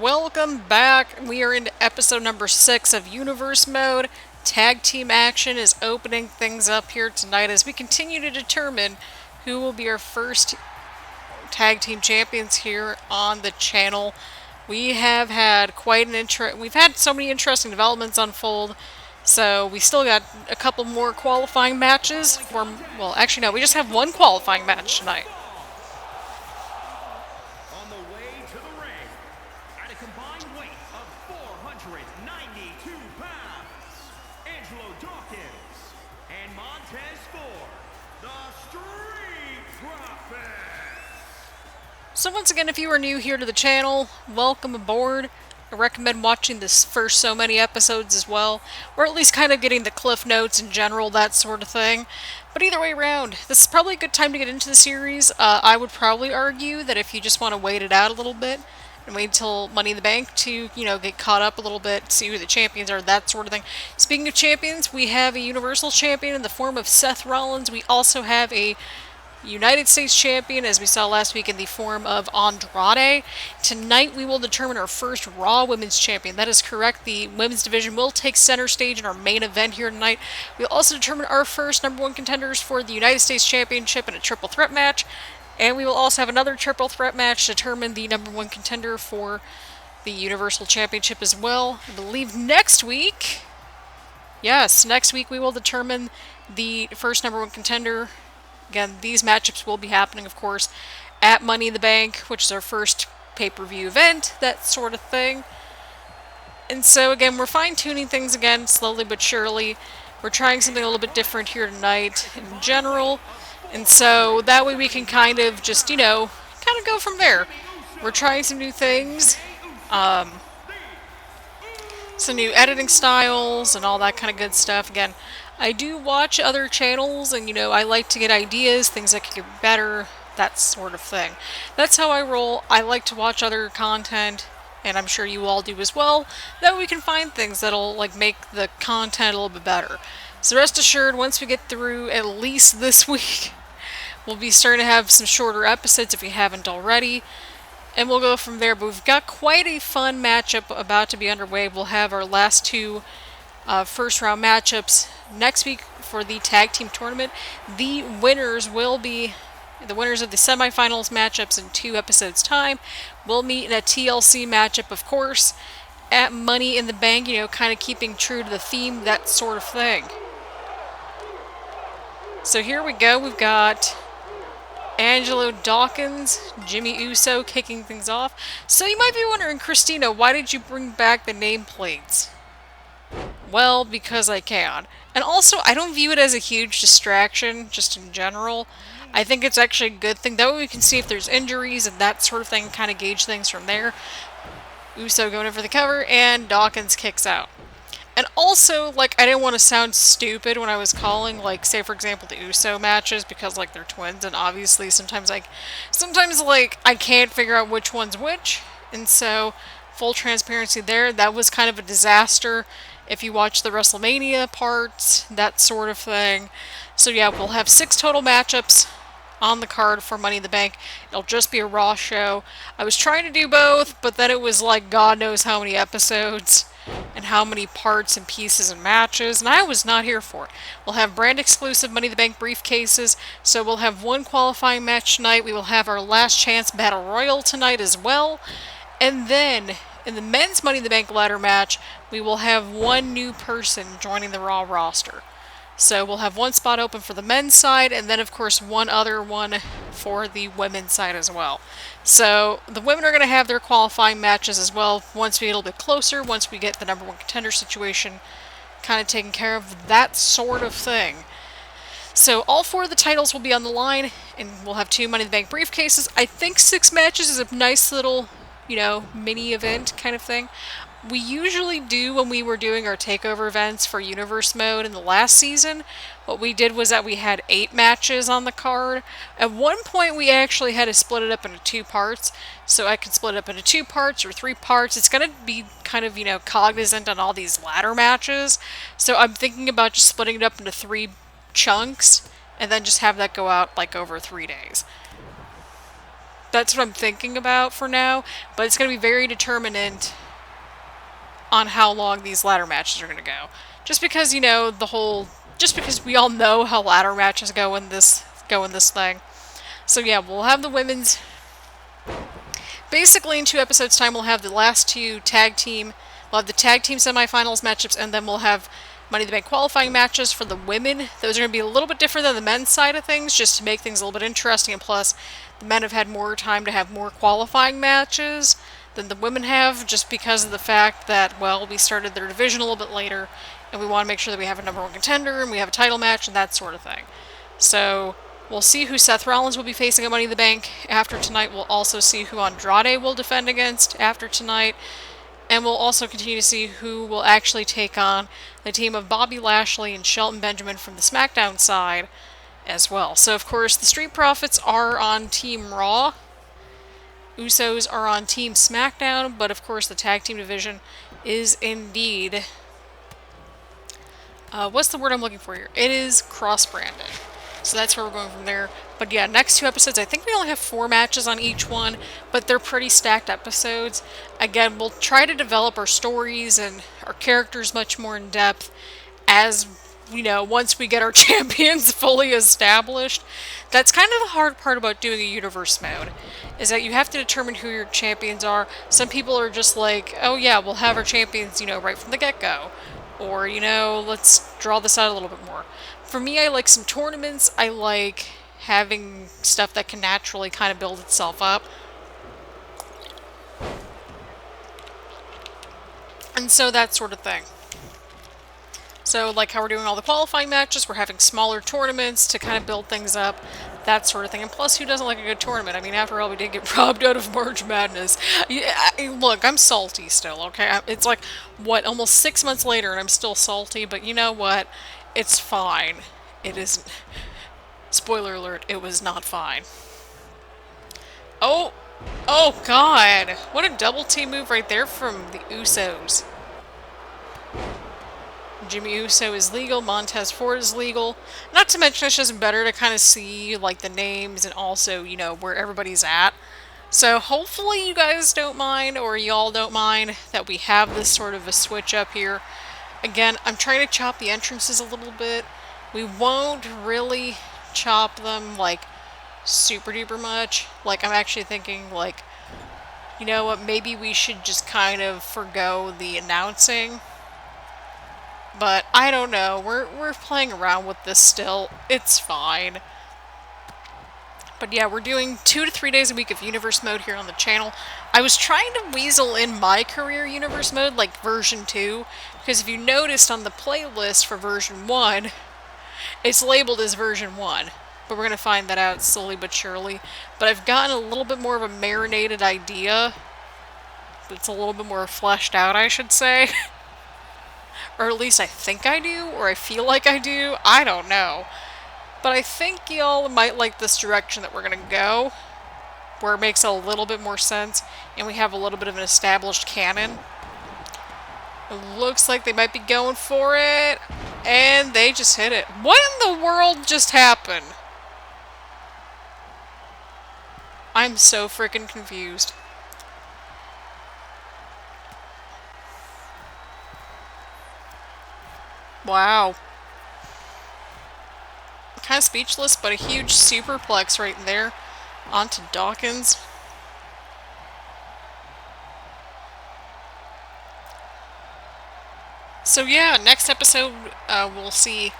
welcome back. We are into episode number 6 of Universe Mode. Tag team action is opening things up here tonight as we continue to determine who will be our first tag team champions here on the channel. We have had we've had so many interesting developments unfold. So we still got a couple more qualifying matches. Well, actually no, we just have one qualifying match tonight. So once again, if you are new here to the channel, welcome aboard. I recommend watching this first so many episodes as well, or at least kind of getting the cliff notes in general, that sort of thing. But either way around, this is probably a good time to get into the series. I would probably argue that if you just want to wait it out a little bit, and wait until Money in the Bank to, get caught up a little bit, see who the champions are, that sort of thing. Speaking of champions, we have a Universal Champion in the form of Seth Rollins. We also have a United States Champion, as we saw last week, in the form of Andrade. Tonight we will determine our first Raw Women's Champion. That is correct. The women's division will take center stage in our main event here tonight. We'll also determine our first number 1 contenders for the United States Championship in a triple threat match. And we will also have another triple threat match to determine the number 1 contender for the Universal Championship as well. I believe next week, yes, next week we will determine the first number 1 contender. Again, these matchups will be happening, of course, at Money in the Bank, which is our first pay-per-view event, that sort of thing. And so, again, we're fine-tuning things again, slowly but surely. We're trying something a little bit different here tonight in general. And so, that way we can kind of just, kind of go from there. We're trying some new things. Some new editing styles and all that kind of good stuff. Again, I do watch other channels, and I like to get ideas, things that could get better, that sort of thing. That's how I roll. I like to watch other content, and I'm sure you all do as well. That way we can find things that'll make the content a little bit better. So rest assured, once we get through at least this week, we'll be starting to have some shorter episodes if we haven't already. And we'll go from there. But we've got quite a fun matchup about to be underway. We'll have our last two first round matchups next week for the tag team tournament. The winners of the semifinals matchups in 2 episodes time will meet in a TLC matchup, of course, at Money in the Bank, kind of keeping true to the theme, that sort of thing. So here we go. We've got Angelo Dawkins, Jimmy Uso kicking things off. So you might be wondering, Christina, why did you bring back the nameplates? Well, because I can. And also, I don't view it as a huge distraction, just in general. I think it's actually a good thing. That way we can see if there's injuries and that sort of thing, kind of gauge things from there. Uso going in for the cover, and Dawkins kicks out. And also, I didn't want to sound stupid when I was calling, say, for example, the Uso matches, because, they're twins, and obviously sometimes I can't figure out which one's which. And so, full transparency there, that was kind of a disaster. If you watch the WrestleMania parts, that sort of thing. So yeah, we'll have 6 total matchups on the card for Money in the Bank. It'll just be a Raw show. I was trying to do both, but then it was God knows how many episodes and how many parts and pieces and matches, and I was not here for it. We'll have brand exclusive Money in the Bank briefcases, so we'll have 1 qualifying match tonight. We will have our last chance Battle Royal tonight as well. And then, in the men's Money in the Bank ladder match, we will have 1 new person joining the Raw roster. So we'll have 1 spot open for the men's side, and then of course 1 other one for the women's side as well. So the women are going to have their qualifying matches as well once we get a little bit closer, once we get the number 1 contender situation kind of taken care of, that sort of thing. So all 4 of the titles will be on the line, and we'll have 2 Money in the Bank briefcases. I think 6 matches is a nice little, mini event kind of thing. We usually do when we were doing our takeover events for Universe Mode in the last season. What we did was that we had 8 matches on the card. At one point we actually had to split it up into 2 parts. So I could split it up into 2 parts or 3 parts. It's going to be kind of, cognizant on all these ladder matches. So I'm thinking about just splitting it up into 3 chunks and then just have that go out over 3 days. That's what I'm thinking about for now, but it's going to be very determinant on how long these ladder matches are going to go. Just because, you know, just because we all know how ladder matches go in this thing. So yeah, we'll have the women's. Basically, in 2 episodes' time, we'll have the last two tag team. We'll have the tag team semifinals matchups, and then we'll have Money in the Bank qualifying matches for the women. Those are going to be a little bit different than the men's side of things, just to make things a little bit interesting. And plus, the men have had more time to have more qualifying matches than the women have, just because of the fact that, well, we started their division a little bit later, and we want to make sure that we have a #1 contender, and we have a title match, and that sort of thing. So, we'll see who Seth Rollins will be facing at Money in the Bank after tonight. We'll also see who Andrade will defend against after tonight. And we'll also continue to see who will actually take on the team of Bobby Lashley and Shelton Benjamin from the SmackDown side as well. So, of course, the Street Profits are on Team Raw. Usos are on Team SmackDown. But, of course, the tag team division is indeed... what's the word I'm looking for here? It is cross-branded. So that's where we're going from there. But yeah, next 2 episodes, I think we only have 4 matches on each one, but they're pretty stacked episodes. Again, we'll try to develop our stories and our characters much more in depth as, you know, once we get our champions fully established. That's kind of the hard part about doing a universe mode, is that you have to determine who your champions are. Some people are just like, oh yeah, we'll have our champions, you know, right from the get-go. Or, you know, let's draw this out a little bit more. For me, I like some tournaments. I like having stuff that can naturally kind of build itself up. And so that sort of thing. So like how we're doing all the qualifying matches, we're having smaller tournaments to kind of build things up, that sort of thing. And plus, who doesn't like a good tournament? I mean, after all, we did get robbed out of March Madness. Look, I'm salty still, okay? It's like, what, almost 6 months later and I'm still salty, but you know what? It's fine. It isn't. Spoiler alert, it was not fine. Oh! Oh, God! What a double team move right there from the Usos. Jimmy Uso is legal, Montez Ford is legal. Not to mention, it's just better to kind of see, like, the names and also, you know, where everybody's at. So hopefully you guys don't mind, or y'all don't mind, that we have this sort of a switch up here. Again, I'm trying to chop the entrances a little bit. We won't really chop them, like, super duper much. Like, I'm actually thinking, like, you know what, maybe we should just kind of forgo the announcing. But I don't know. We're playing around with this still. It's fine. But yeah, we're doing 2 to 3 days a week of universe mode here on the channel. I was trying to weasel in my career universe mode, like version 2, because if you noticed on the playlist for version 1, it's labeled as version 1. But we're going to find that out slowly but surely. But I've gotten a little bit more of a marinated idea. It's a little bit more fleshed out, I should say. Or at least I think I do, or I feel like I do. I don't know. But I think y'all might like this direction that we're going to go, where it makes a little bit more sense, and we have a little bit of an established canon. It looks like they might be going for it, and they just hit it. What in the world just happened? I'm so freaking confused. Wow. Kind of speechless, but a huge superplex right there onto Dawkins. So yeah, next episode we'll see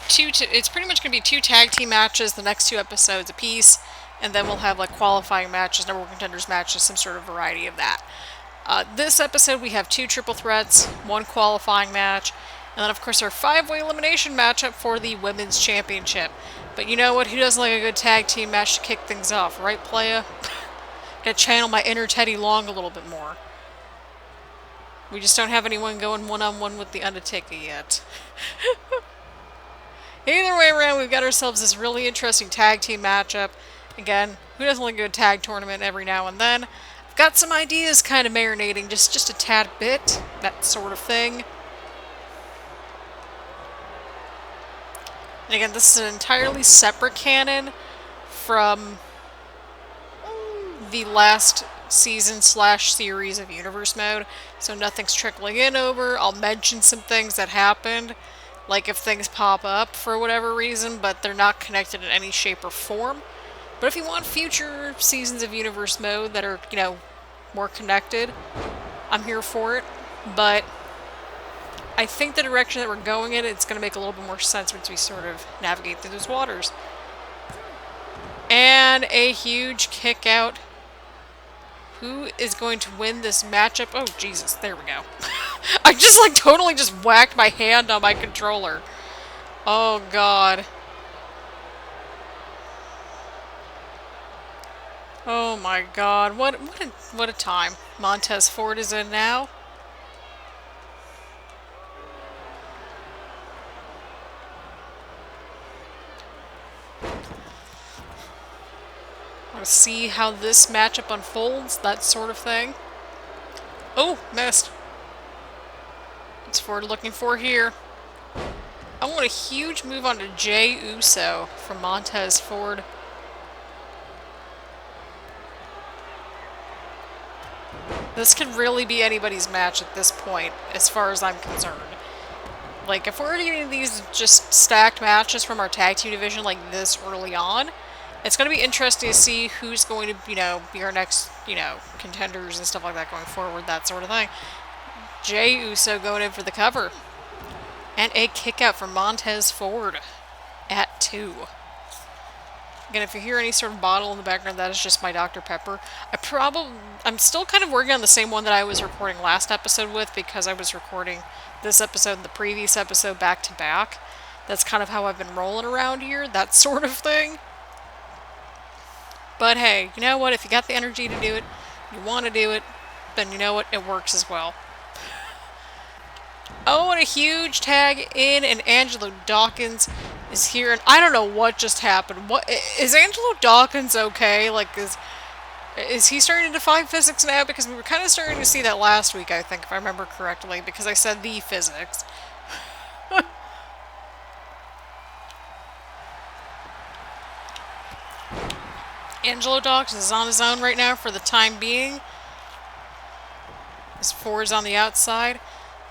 it's pretty much going to be 2 tag team matches, the next 2 episodes apiece, and then we'll have like qualifying matches, #1 contenders matches, some sort of variety of that. This episode we have 2 triple threats, 1 qualifying match, and then, of course, our 5-way elimination matchup for the Women's Championship. But you know what? Who doesn't like a good tag team match to kick things off, right, playa? Gotta channel my inner Teddy Long a little bit more. We just don't have anyone going one-on-one with The Undertaker yet. Either way around, we've got ourselves this really interesting tag team matchup. Again, who doesn't like a good tag tournament every now and then? I've got some ideas kind of marinating, just a tad bit, that sort of thing. And again, this is an entirely separate canon from the last season slash series of Universe Mode, so nothing's trickling in over. I'll mention some things that happened, like if things pop up for whatever reason, but they're not connected in any shape or form. But if you want future seasons of Universe Mode that are, you know, more connected, I'm here for it. But I think the direction that we're going in, it's going to make a little bit more sense once we sort of navigate through those waters. And a huge kick out. Who is going to win this matchup? Oh, Jesus. There we go. I just, like, totally just whacked my hand on my controller. Oh, God. Oh, my God. What a time. Montez Ford is in now. Want to see how this matchup unfolds, that sort of thing. Oh, missed. What's Ford looking for here? I want a huge move onto Jey Uso from Montez Ford. This could really be anybody's match at this point, as far as I'm concerned. Like, if we're getting these just stacked matches from our tag team division like this early on, it's going to be interesting to see who's going to, you know, be our next, you know, contenders and stuff like that going forward, that sort of thing. Jey Uso going in for the cover. And a kick out from Montez Ford at 2. Again, if you hear any sort of bottle in the background, that is just my Dr. Pepper. I'm still kind of working on the same one that I was recording last episode with, because I was recording this episode and the previous episode back to back. That's kind of how I've been rolling around here, that sort of thing. But hey, you know what? If you got the energy to do it, you want to do it, then you know what? It works as well. Oh, and a huge tag in, and Angelo Dawkins is here, and I don't know what just happened. What is Angelo Dawkins okay? Like, is he starting to defy physics now? Because we were kind of starting to see that last week, I think, if I remember correctly, because I said the physics. Angelo Dawkins is on his own right now for the time being. His Ford's on the outside.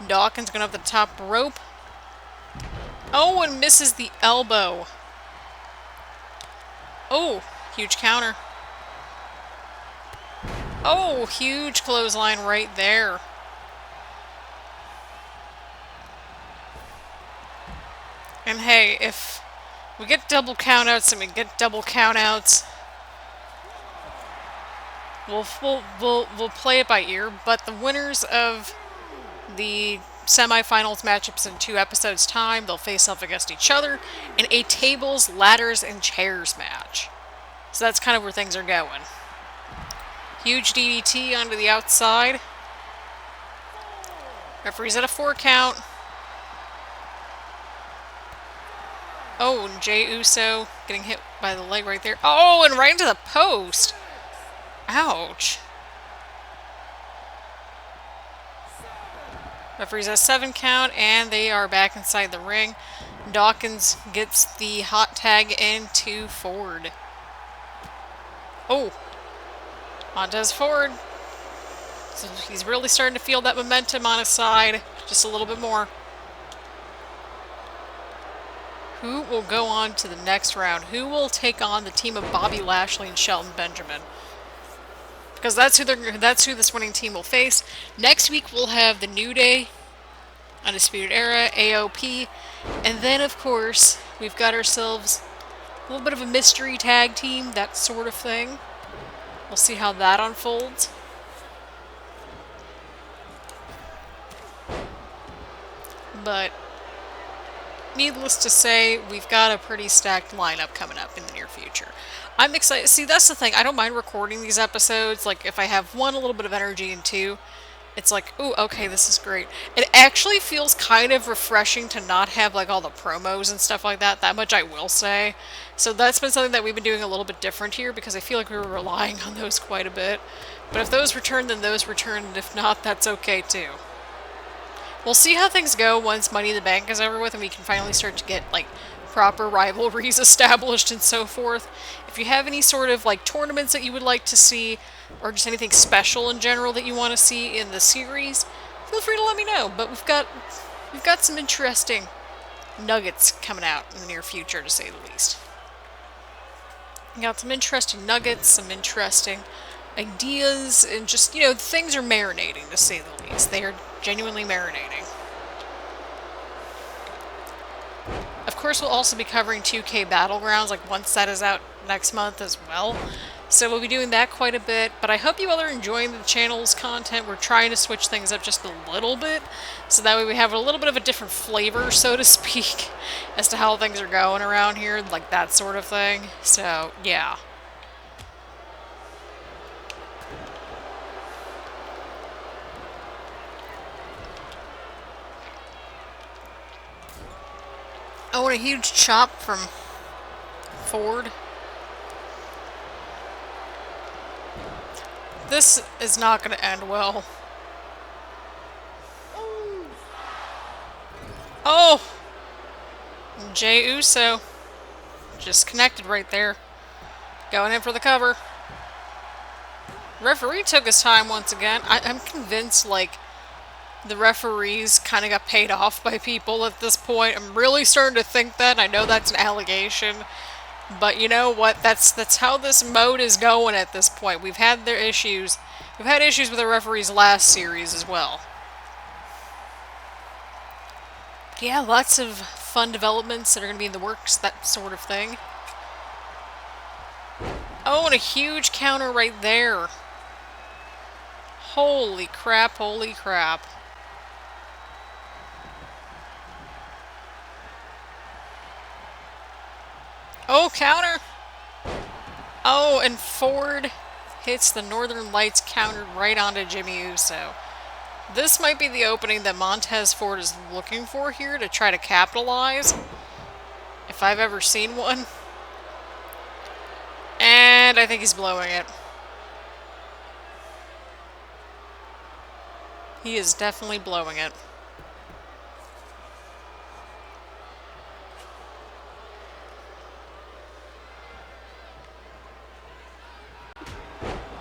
Dawkins going up the top rope. Oh, and misses the elbow. Oh, huge counter. Oh, huge clothesline right there. And hey, if we get double countouts and we get double countouts, we'll play it by ear. But the winners of the semifinals matchups in 2 episodes' time, they'll face off against each other in a tables, ladders, and chairs match. So that's kind of where things are going. Huge DDT onto the outside. Referee's at a 4 count. Oh, and Jey Uso getting hit by the leg right there. Oh, and right into the post. Ouch. Referee's at a 7 count, and they are back inside the ring. Dawkins gets the hot tag into Ford. Oh. Montez Ford. So he's really starting to feel that momentum on his side. Just a little bit more. Who will go on to the next round? Who will take on the team of Bobby Lashley and Shelton Benjamin? Because that's who this winning team will face. Next week we'll have the New Day, Undisputed Era, AOP, and then of course we've got ourselves a little bit of a mystery tag team, that sort of thing. We'll see how that unfolds. But needless to say, we've got a pretty stacked lineup coming up in the near future. I'm excited. See, that's the thing. I don't mind recording these episodes. Like, if I have 1, a little bit of energy, and 2, it's like, ooh, okay, this is great. It actually feels kind of refreshing to not have, like, all the promos and stuff like that. That much I will say. So that's been something that we've been doing a little bit different here, because I feel like we were relying on those quite a bit. But if those return, then those return, and if not, that's okay, too. We'll see how things go once Money in the Bank is over with, and we can finally start to get, like, proper rivalries established and so forth. If you have any sort of like tournaments that you would like to see, or just anything special in general that you want to see in the series, feel free to let me know. But we've got some interesting nuggets coming out in the near future, to say the least. We got some interesting nuggets, some interesting ideas, and just, you know, things are marinating, to say the least. They are genuinely marinating. Of course, we'll also be covering 2K Battlegrounds, like, once that is out next month as well. So we'll be doing that quite a bit, but I hope you all are enjoying the channel's content. We're trying to switch things up just a little bit, so that way we have a little bit of a different flavor, so to speak, as to how things are going around here, like that sort of thing. So, yeah. Oh, and a huge chop from Ford. This is not going to end well. Oh! Jey Uso. Just connected right there. Going in for the cover. Referee took his time once again. I'm convinced, like, the referees kind of got paid off by people at this point. I'm really starting to think that. I know that's an allegation. But you know what? That's how this mode is going at this point. We've had their issues. We've had issues with the referees last series as well. Yeah, lots of fun developments that are going to be in the works, that sort of thing. Oh, and a huge counter right there. Holy crap, holy crap. Oh, counter! Oh, and Ford hits the Northern Lights counter right onto Jimmy Uso. This might be the opening that Montez Ford is looking for here to try to capitalize, if I've ever seen one. And I think he's blowing it. He is definitely blowing it.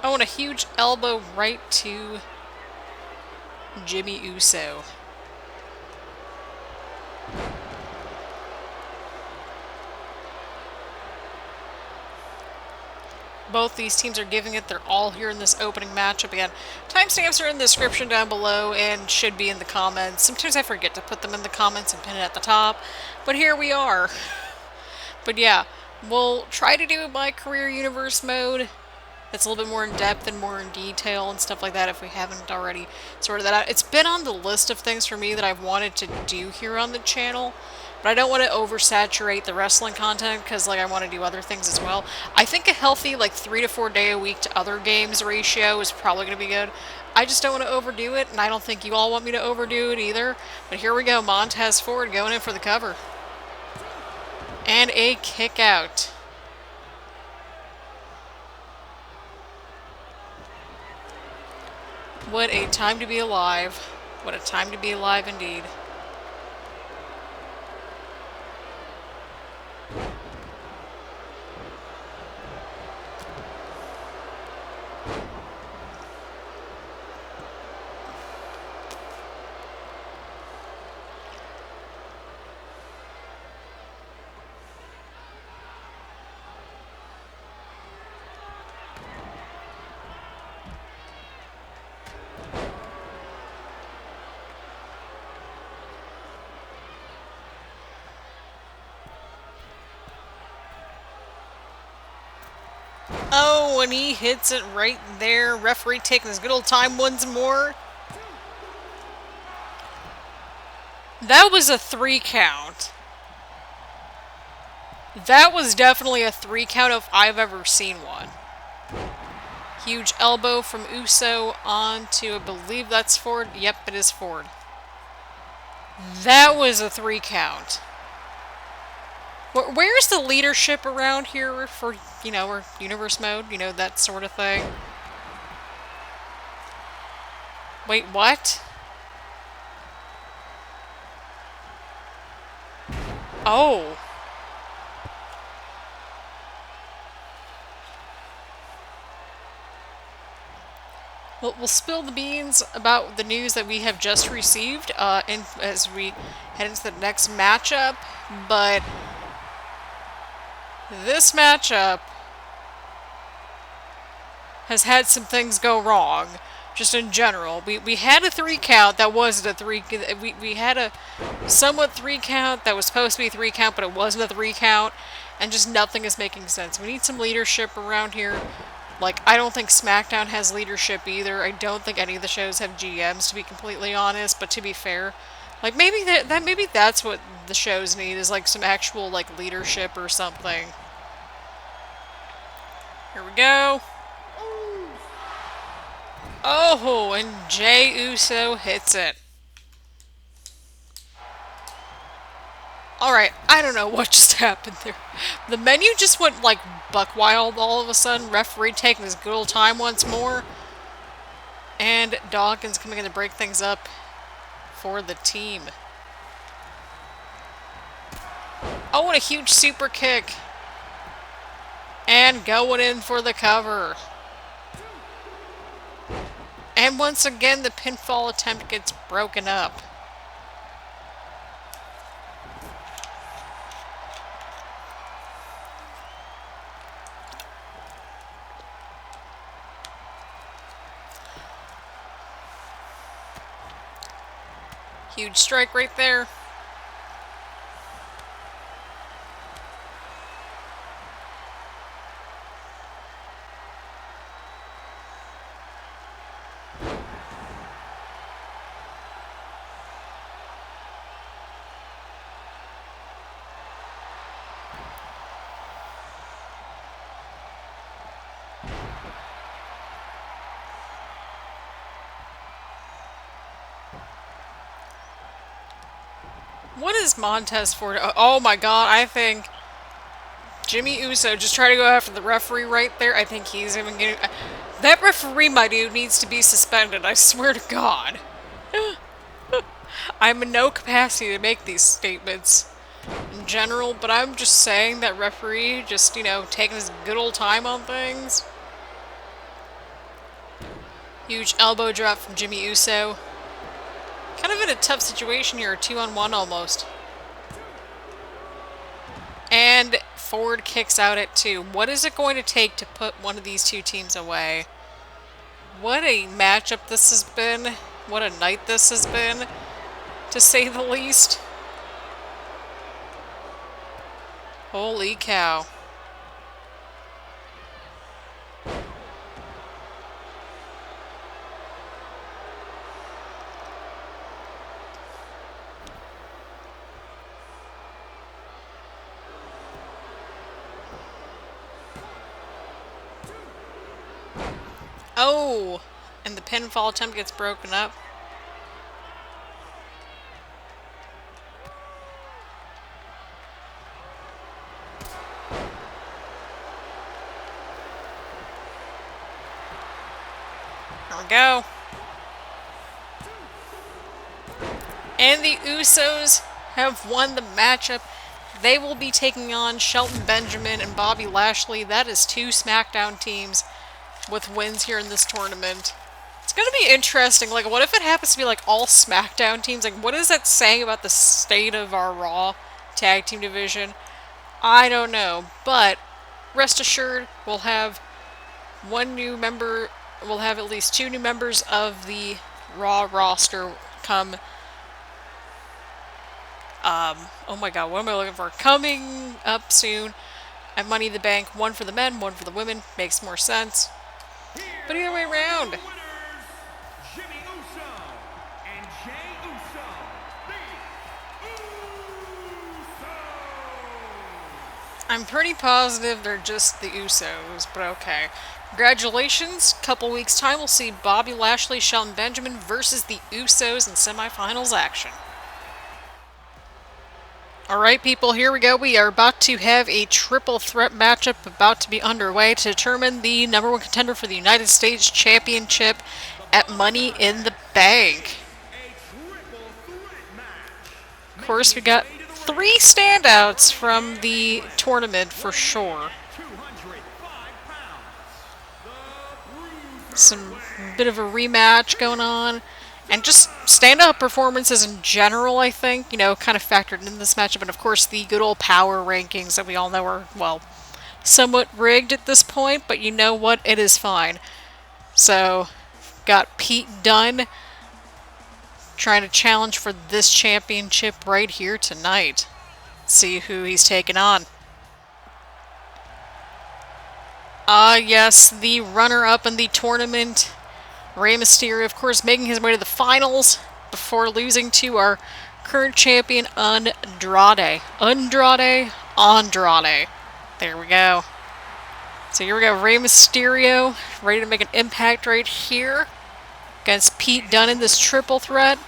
Oh, and a huge elbow right to Jimmy Uso. Both these teams are giving it their all here in this opening matchup. Again, timestamps are in the description down below and should be in the comments. Sometimes I forget to put them in the comments and pin it at the top, but here we are. But yeah, we'll try to do my career universe mode. It's a little bit more in depth and more in detail and stuff like that if we haven't already sorted that out. It's been on the list of things for me that I've wanted to do here on the channel, but I don't want to oversaturate the wrestling content because, like, I want to do other things as well. I think a healthy, like, 3 to 4 day a week to other games ratio is probably going to be good. I just don't want to overdo it, and I don't think you all want me to overdo it either. But here we go, Montez Ford going in for the cover. And a kick out. What a time to be alive. What a time to be alive indeed. Oh, and he hits it right there. Referee taking his good old time once more. That was a 3 count. That was definitely a 3 count if I've ever seen one. Huge elbow from Uso onto, I believe that's Ford. Yep, it is Ford. That was a 3 count. Where's the leadership around here for, you know, or universe mode, you know, that sort of thing? Wait, what? Oh. We'll spill the beans about the news that we have just received as we head into the next matchup. But this matchup has had some things go wrong, just in general. We had a 3 count that wasn't a 3. We had a somewhat 3 count that was supposed to be a 3 count, but it wasn't a 3 count, and just nothing is making sense. We need some leadership around here. Like, I don't think SmackDown has leadership either. I don't think any of the shows have GMs, to be completely honest. But to be fair, like, maybe maybe that's what the shows need, is like some actual like leadership or something. Here we go. Oh, and Jey Uso hits it. Alright, I don't know what just happened there. The menu just went, like, buck wild all of a sudden. Referee taking his good old time once more. And Dawkins coming in to break things up for the team. Oh, and a huge super kick. And going in for the cover. And once again, the pinfall attempt gets broken up. Huge strike right there. What is Montez Ford? Oh my god, I think Jimmy Uso just tried to go after the referee right there. I think he's even getting... That referee, my dude, needs to be suspended. I swear to God. I'm in no capacity to make these statements in general, but I'm just saying that referee just, you know, taking his good old time on things. Huge elbow drop from Jimmy Uso. Kind of in a tough situation here, 2-on-1 almost. And Ford kicks out at 2. What is it going to take to put one of these two teams away? What a matchup this has been. What a night this has been, to say the least. Holy cow. Oh, and the pinfall attempt gets broken up. There we go. And the Usos have won the matchup. They will be taking on Shelton Benjamin and Bobby Lashley. That is 2 SmackDown teams with wins here in this tournament. It's going to be interesting. Like, what if it happens to be, like, all SmackDown teams? Like, what is that saying about the state of our Raw tag team division? I don't know. But rest assured, we'll have one new member. We'll have at least 2 new members of the Raw roster come. Oh my god, what am I looking for? Coming up soon at Money in the Bank. 1 for the men, 1 for the women. Makes more sense. But either way around. I'm pretty positive they're just the Usos, but okay. Congratulations. Couple weeks' time, we'll see Bobby Lashley, Shelton Benjamin versus the Usos in semifinals action. Alright, people, here we go. We are about to have a triple threat matchup about to be underway to determine the #1 contender for the United States Championship at Money in the Bank. Of course, we got 3 standouts from the tournament for sure. Some bit of a rematch going on. And just stand-up performances in general, I think, you know, kind of factored in this matchup. And of course, the good old power rankings that we all know are, well, somewhat rigged at this point, but you know what? It is fine. So, got Pete Dunne trying to challenge for this championship right here tonight. See who he's taking on. Yes, the runner-up in the tournament, Rey Mysterio, of course, making his way to the finals before losing to our current champion, Andrade. Andrade. There we go. So here we go, Rey Mysterio, ready to make an impact right here against Pete Dunne in this triple threat.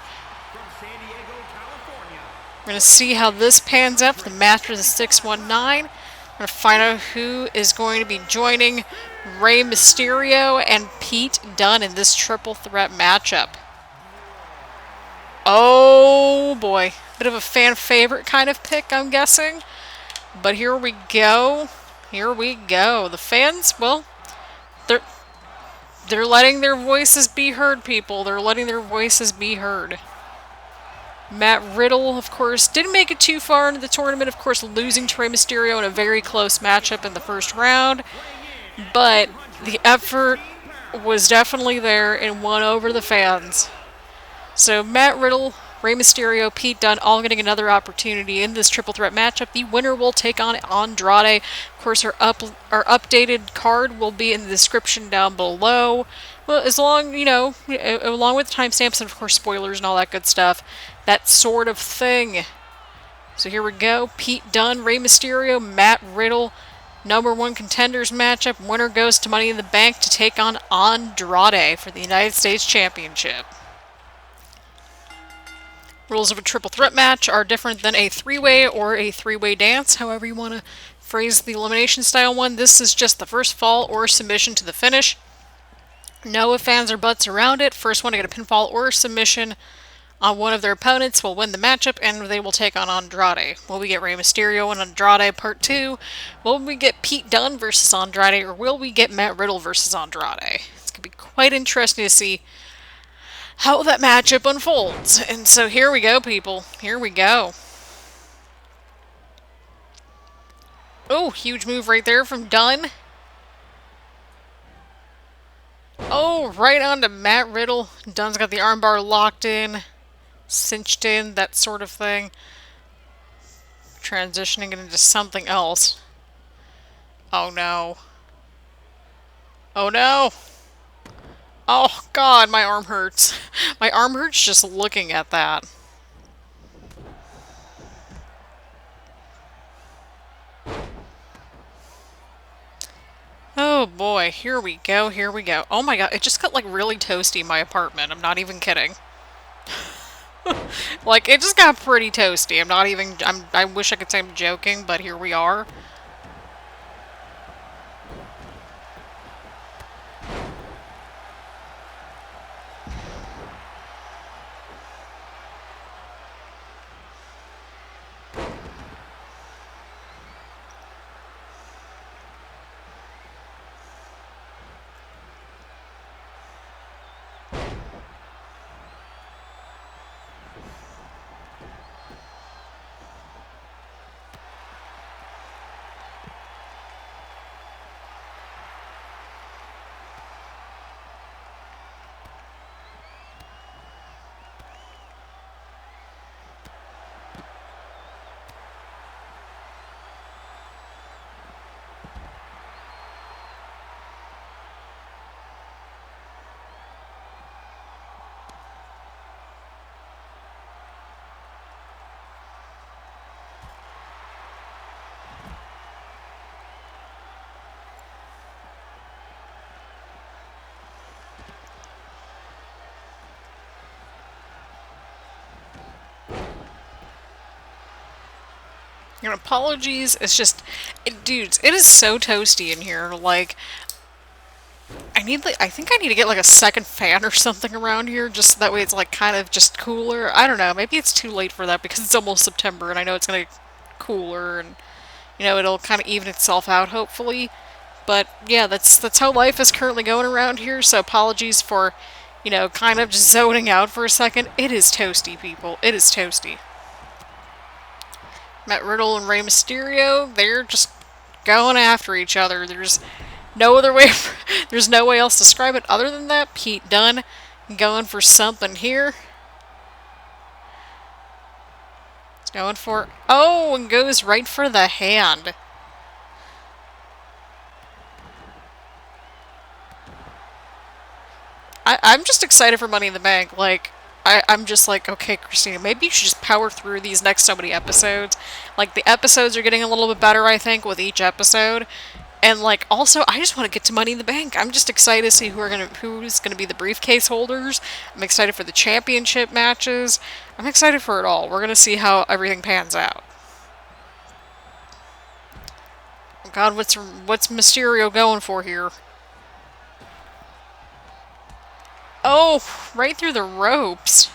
We're going to see how this pans out for the match for the 619. We're going to find out who is going to be joining Rey Mysterio and Pete Dunne in this triple threat matchup. Oh boy, bit of a fan favorite kind of pick, I'm guessing. But here we go. Here we go. The fans, well, they're letting their voices be heard, people. They're letting their voices be heard. Matt Riddle, of course, didn't make it too far into the tournament, of course, losing to Rey Mysterio in a very close matchup in the first round. But the effort was definitely there and won over the fans. So Matt Riddle, Rey Mysterio, Pete Dunne, all getting another opportunity in this triple threat matchup. The winner will take on Andrade. Of course, our updated card will be in the description down below. Well, as long, you know, along with timestamps and, of course, spoilers and all that good stuff. That sort of thing. So here we go. Pete Dunne, Rey Mysterio, Matt Riddle. #1 contenders matchup. Winner goes to Money in the Bank to take on Andrade for the United States Championship. Rules of a triple threat match are different than a three-way or a three-way dance, however you want to phrase the elimination style one. This is just the first fall or submission to the finish. No ifs, ands, or buts around it. First one to get a pinfall or submission on one of their opponents will win the matchup, and they will take on Andrade. Will we get Rey Mysterio and Andrade Part 2? Will we get Pete Dunne versus Andrade, or will we get Matt Riddle versus Andrade? It's going to be quite interesting to see how that matchup unfolds. And so here we go, people. Here we go. Oh, huge move right there from Dunne. Oh, right onto Matt Riddle. Dunne's got the armbar locked in, cinched in, that sort of thing. Transitioning it into something else. Oh no. Oh no! Oh god, my arm hurts. My arm hurts just looking at that. Oh boy, here we go, here we go. Oh my god, it just got like really toasty in my apartment. I'm not even kidding. Like, it just got pretty toasty. I'm not even, I wish I could say I'm joking, but here we are. You know, apologies, it's just, dudes, it is so toasty in here, like, I think I need to get like a second fan or something around here, just so that way it's like kind of just cooler. I don't know, maybe it's too late for that because it's almost September and I know it's gonna get cooler and, you know, it'll kind of even itself out, hopefully. But yeah, that's how life is currently going around here. So apologies for, kind of just zoning out for a second. It is toasty, people. It is toasty. Matt Riddle and Rey Mysterio, they're just going after each other. There's no other way. There's no way else to describe it other than that. Pete Dunne going for something here. He's going for, oh, and goes right for the hand. I'm just excited for Money in the Bank. Like, I'm just like, okay, Christina, maybe you should just power through these next so many episodes. Like, the episodes are getting a little bit better, I think, with each episode. And, like, also, I just want to get to Money in the Bank. I'm just excited to see who's gonna be the briefcase holders. I'm excited for the championship matches. I'm excited for it all. We're gonna see how everything pans out. Oh God, what's Mysterio going for here? Oh, right through the ropes.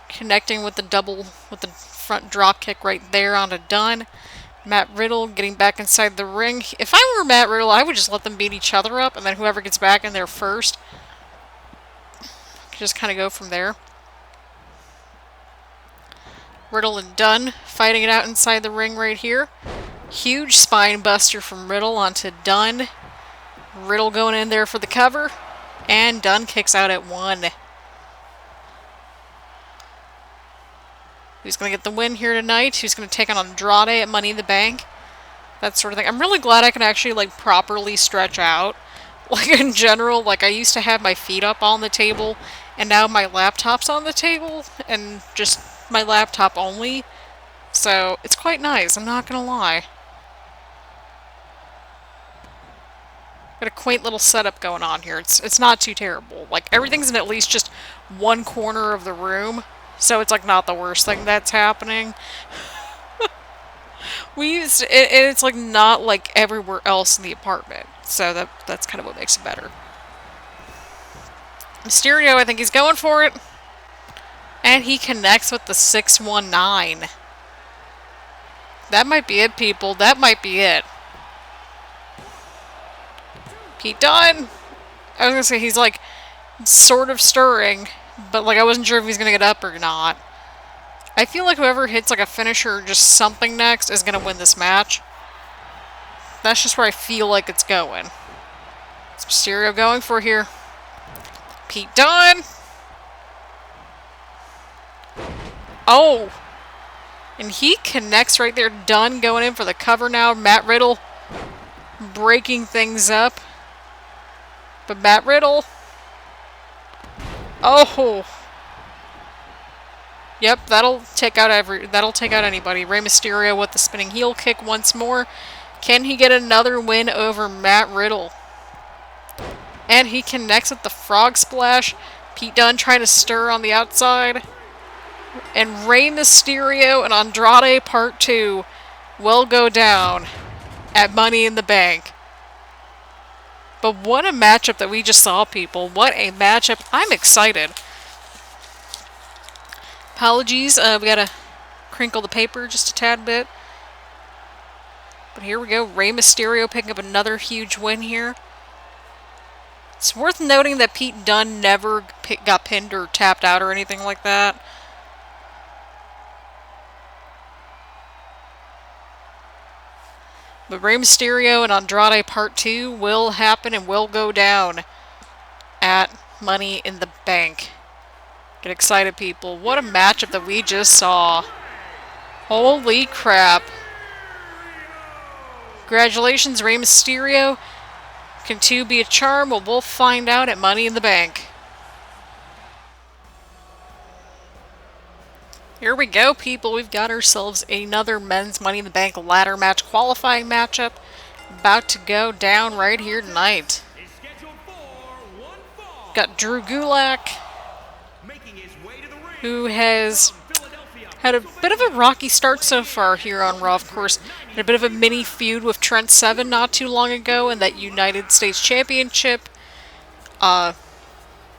Connecting with the front drop kick right there onto Dunne. Matt Riddle getting back inside the ring. If I were Matt Riddle, I would just let them beat each other up, and then whoever gets back in there first, just kind of go from there. Riddle and Dunne fighting it out inside the ring right here. Huge spine buster from Riddle onto Dunne. Riddle going in there for the cover. And Dunne kicks out at 1. Who's going to get the win here tonight? Who's going to take on Andrade at Money in the Bank? That sort of thing. I'm really glad I can actually, like, properly stretch out. Like, in general, like, I used to have my feet up on the table, and now my laptop's on the table, and just my laptop only. So, it's quite nice, I'm not going to lie. Got a quaint little setup going on here. It's not too terrible. Like, everything's in at least just one corner of the room, so it's, like, not the worst thing that's happening. It's, like, not, like, everywhere else in the apartment, so that's kind of what makes it better. Mysterio, I think he's going for it. And he connects with the 619. That might be it, people. That might be it. Pete Dunne. I was gonna say he's like sort of stirring, but like I wasn't sure if he's gonna get up or not. I feel like whoever hits like a finisher or just something next is gonna win this match. That's just where I feel like it's going. What's Mysterio going for here? Pete Dunne. Oh! And he connects right there. Dunne going in for the cover now. Matt Riddle breaking things up. But Matt Riddle. Oh! Yep, that'll take out anybody. Rey Mysterio with the spinning heel kick once more. Can he get another win over Matt Riddle? And he connects with the frog splash. Pete Dunne trying to stir on the outside. And Rey Mysterio and Andrade Part 2 will go down at Money in the Bank. But what a matchup that we just saw, people. What a matchup. I'm excited. Apologies, we gotta crinkle the paper just a tad bit. But here we go. Rey Mysterio picking up another huge win here. It's worth noting that Pete Dunne never got pinned or tapped out or anything like that. But Rey Mysterio and Andrade Part 2 will happen and will go down at Money in the Bank. Get excited, people. What a matchup that we just saw. Holy crap. Congratulations, Rey Mysterio. Can 2 be a charm? Well, we'll find out at Money in the Bank. Here we go, people. We've got ourselves another men's Money in the Bank ladder match qualifying matchup about to go down right here tonight. Got Drew Gulak, who has had a bit of a rocky start so far here on Raw. Of course, had a bit of a mini feud with Trent 7 not too long ago in that United States Championship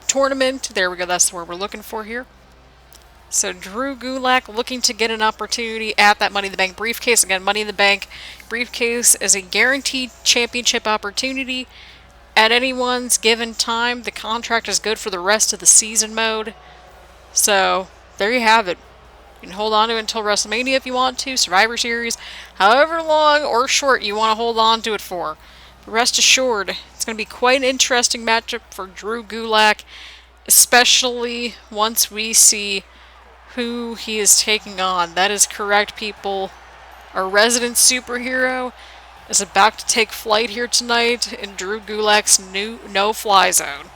tournament. There we go. That's the word we're looking for here. So Drew Gulak looking to get an opportunity at that Money in the Bank briefcase. Again, Money in the Bank briefcase is a guaranteed championship opportunity at anyone's given time. The contract is good for the rest of the season mode. So there you have it. You can hold on to it until WrestleMania if you want to, Survivor Series, however long or short you want to hold on to it for. But rest assured, it's going to be quite an interesting matchup for Drew Gulak, especially once we see who he is taking on. That is correct, people. Our resident superhero is about to take flight here tonight in Drew Gulak's new no-fly zone.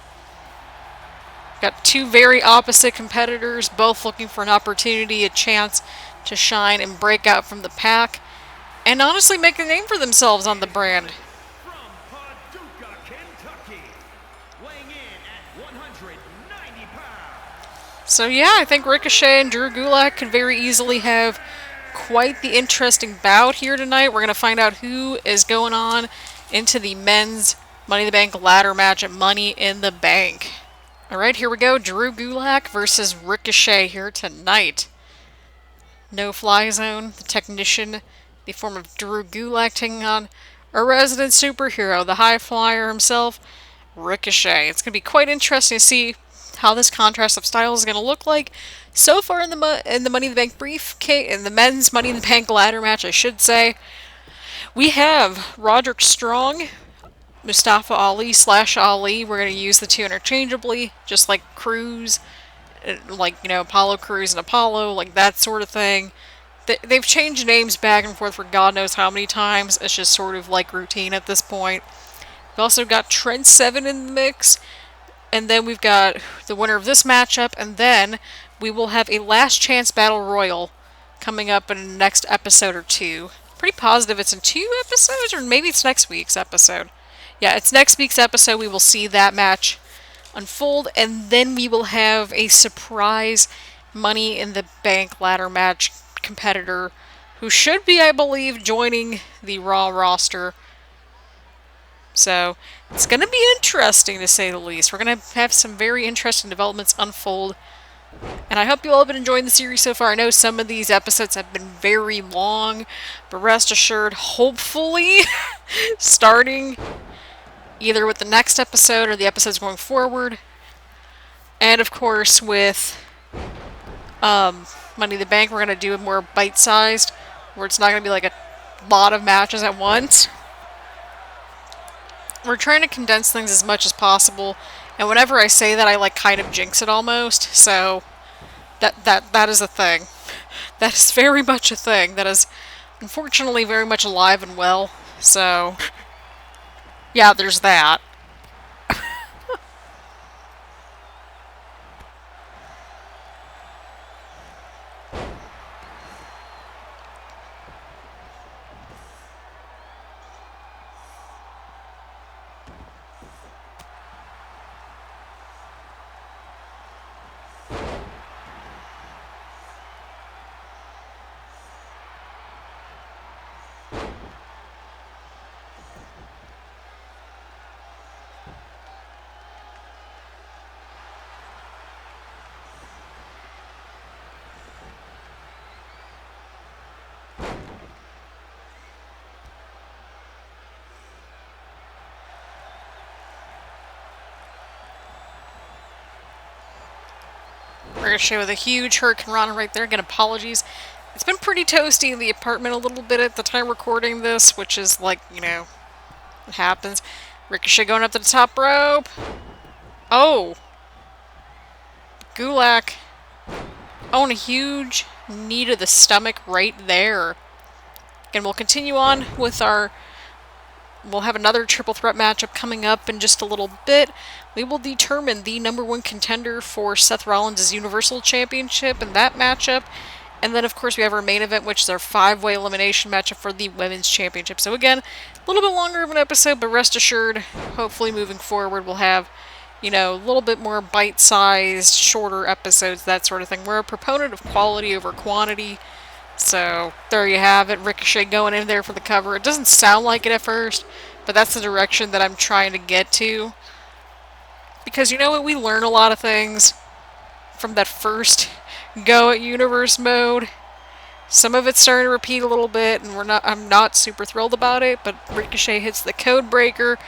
Got two very opposite competitors, both looking for an opportunity, a chance to shine and break out from the pack, and honestly make a name for themselves on the brand. From Paducah, Kentucky, weighing in at 190 pounds. So yeah, I think Ricochet and Drew Gulak could very easily have quite the interesting bout here tonight. We're going to find out who is going on into the men's Money in the Bank ladder match at Money in the Bank. Alright, here we go. Drew Gulak versus Ricochet here tonight. No fly zone, the technician, the form of Drew Gulak taking on our resident superhero, the high flyer himself, Ricochet. It's going to be quite interesting to see how this contrast of styles is going to look like. So far in the Money in the Bank briefcase, in the men's Money in the Bank ladder match, I should say, we have Roderick Strong, Mustafa Ali / Ali. We're going to use the two interchangeably, just like Cruz, like, you know, Apollo Cruz and Apollo, like that sort of thing. They've changed names back and forth for God knows how many times. It's just sort of like routine at this point. We've also got Trent 7 in the mix, and then we've got the winner of this matchup, and then we will have a last chance battle royal coming up in the next episode or two. Pretty positive it's in 2 episodes, or maybe it's next week's episode. Yeah, it's next week's episode. We will see that match unfold, and then we will have a surprise Money in the Bank ladder match competitor who should be, I believe, joining the Raw roster. So it's going to be interesting, to say the least. We're going to have some very interesting developments unfold, and I hope you all have been enjoying the series so far. I know some of these episodes have been very long, but rest assured, hopefully, starting either with the next episode or the episodes going forward, and of course with Money in the Bank, we're going to do it more bite-sized, where it's not going to be like a lot of matches at once. We're trying to condense things as much as possible, and whenever I say that, I like kind of jinx it almost, so that is a thing. That is very much a thing. That is unfortunately very much alive and well, so yeah, there's that. Ricochet with a huge Hurricane Rana right there. Again, apologies. It's been pretty toasty in the apartment a little bit at the time recording this, which is like, you know, it happens. Ricochet going up to the top rope. Oh! Gulak. Oh, and a huge knee to the stomach right there. Again, we'll continue on with our... We'll have another triple threat matchup coming up in just a little bit. We will determine the #1 contender for Seth Rollins' Universal Championship in that matchup. And then, of course, we have our main event, which is our 5-way elimination matchup for the Women's Championship. So again, a little bit longer of an episode, but rest assured, hopefully moving forward, we'll have, you know, a little bit more bite-sized, shorter episodes, that sort of thing. We're a proponent of quality over quantity. So, there you have it. Ricochet going in there for the cover. It doesn't sound like it at first, but that's the direction that I'm trying to get to. Because, you know what, we learn a lot of things from that first go at universe mode. Some of it's starting to repeat a little bit, and I'm not super thrilled about it, but Ricochet hits the code breaker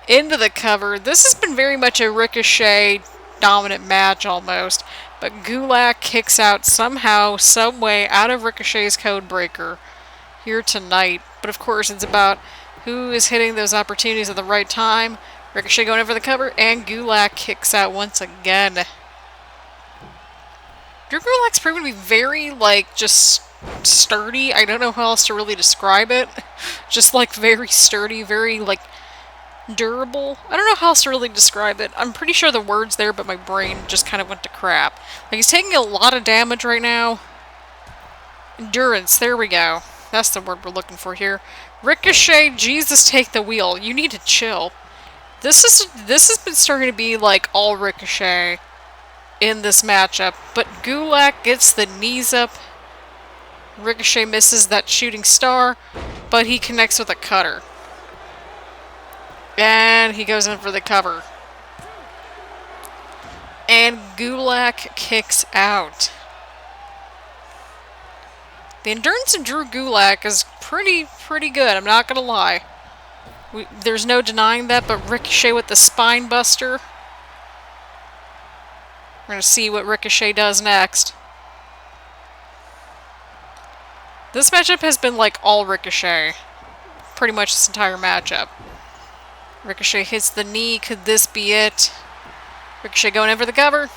into the cover. This has been very much a Ricochet dominant match almost, but Gulak kicks out somehow, some way out of Ricochet's code breaker here tonight. But of course, it's about who is hitting those opportunities at the right time. Ricochet going in for the cover, and Gulak kicks out once again. Drew Gulak's proven to be very, just sturdy. I don't know how else to really describe it. Just, very sturdy, very, durable. I don't know how else to really describe it. I'm pretty sure the word's there, but my brain just kind of went to crap. He's taking a lot of damage right now. Endurance, there we go. That's the word we're looking for here. Ricochet, Jesus, take the wheel. You need to chill. This has been starting to be, all Ricochet in this matchup, but Gulak gets the knees up. Ricochet misses that shooting star, but he connects with a cutter. And he goes in for the cover. And Gulak kicks out. The endurance of Drew Gulak is pretty good, I'm not gonna lie. There's no denying that, but Ricochet with the spine buster. We're going to see what Ricochet does next. This matchup has been all Ricochet. Pretty much this entire matchup. Ricochet hits the knee. Could this be it? Ricochet going in for the cover.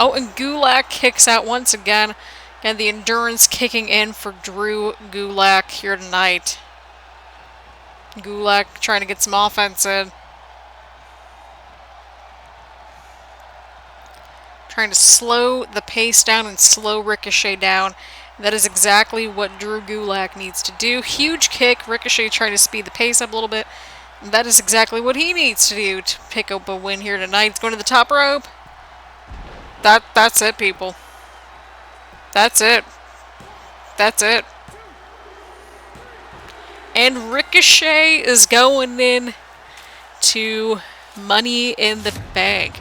Oh, and Gulak kicks out once again. And the endurance kicking in for Drew Gulak here tonight. Gulak trying to get some offense in. Trying to slow the pace down and slow Ricochet down. That is exactly what Drew Gulak needs to do. Huge kick. Ricochet trying to speed the pace up a little bit. And that is exactly what he needs to do to pick up a win here tonight. He's going to the top rope. That's it, people. That's it. That's it. And Ricochet is going in to Money in the Bank.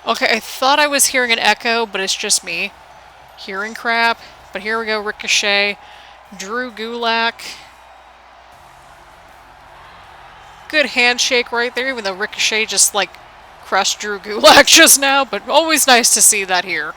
Okay, I thought I was hearing an echo, but it's just me hearing crap. But here we go, Ricochet, Drew Gulak. Good handshake right there, even though Ricochet just, crushed Drew Gulak just now. But always nice to see that here.